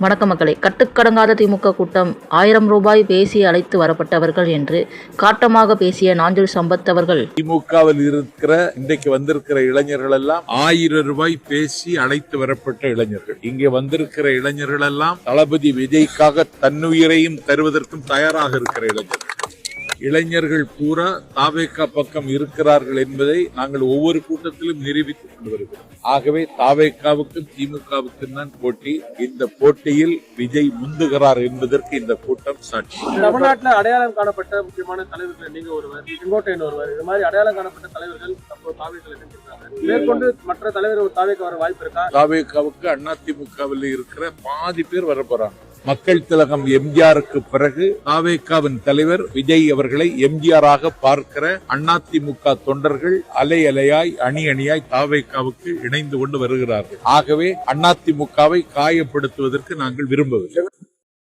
வணக்கம் மக்களே. கட்டுக்கடங்காத திமுக கூட்டம். 1000 ரூபாய் பேசி அழைத்து வரப்பட்டவர்கள் என்று காட்டமாக பேசிய நாஞ்சில் சம்பத் அவர்கள், திமுகவில் இருக்கிற இன்றைக்கு வந்திருக்கிற இளைஞர்கள் எல்லாம் 1000 ரூபாய் பேசி அழைத்து வரப்பட்ட இளைஞர்கள். இங்கே வந்திருக்கிற இளைஞர்கள் எல்லாம் தளபதி விஜய்க்காக தன்னுயிரையும் தருவதற்கும் தயாராக இருக்கிற இளைஞர்கள் பூரா தாவேகா பக்கம் இருக்கிறார்கள் என்பதை நாங்கள் ஒவ்வொரு கூட்டத்திலும் நிரூபித்துக் கொண்டு வருகிறோம். ஆகவே தாவேகாவுக்கும் திமுகவுக்கும் தான் போட்டி. இந்த போட்டியில் விஜய் முந்துகிறார் என்பதற்கு இந்த கூட்டம் சாட்சி. தமிழ்நாட்டில் அடையாளம் காணப்பட்ட முக்கியமான தலைவர்கள் நீங்க ஒருவர், செங்கோட்டையன் ஒருவர், இது மாதிரி அடையாளம் காணப்பட்ட தலைவர்கள் மேற்கொண்டு மற்ற தலைவர்கள் தாவேகா வர வாய்ப்பு இருக்கா? தாவேகாவுக்கு அதிமுகவில் இருக்கிற பாதி பேர் வர போறாங்க. மக்கள் திலகம் எம்ஜிஆருக்கு பிறகு தாவேகாவின் தலைவர் விஜய் அவர்களை எம்ஜிஆராக பார்க்கிற அதிமுக தொண்டர்கள் அலை அலையாய் அணி அணியாய் தாவேகாவுக்கு இணைந்து கொண்டு வருகிறார்கள். ஆகவே அதிமுகவை காயப்படுத்துவதற்கு நாங்கள் விரும்பவில்லை.